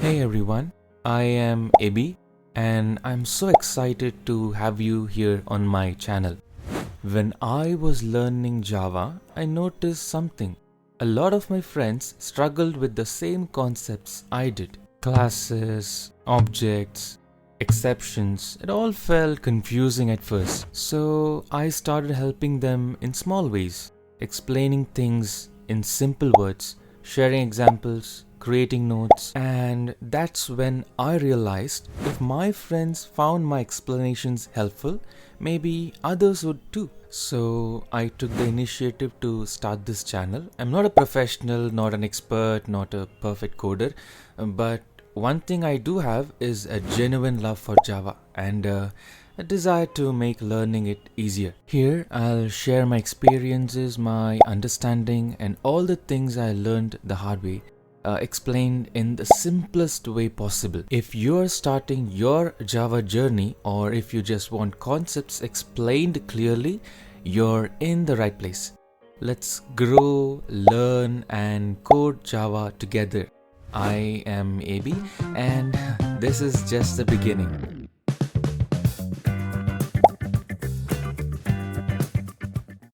Hey everyone, I am Ebi and I'm so excited to have you here on my channel. When I was learning Java, I noticed something. A lot of my friends struggled with the same concepts I did. Classes, objects, exceptions, it all felt confusing at first. So I started helping them in small ways, explaining things in simple words, sharing examples, creating notes, and that's when I realized if my friends found my explanations helpful, maybe others would too. So I took the initiative to start this channel. I'm not a professional, not an expert, not a perfect coder, but one thing I do have is a genuine love for Java and a desire to make learning it easier. Here, I'll share my experiences, my understanding, and all the things I learned the hard way, explained in the simplest way possible. If you're starting your Java journey, or if you just want concepts explained clearly, you're in the right place. Let's grow, learn, and code Java together. I am AB, and this is just the beginning.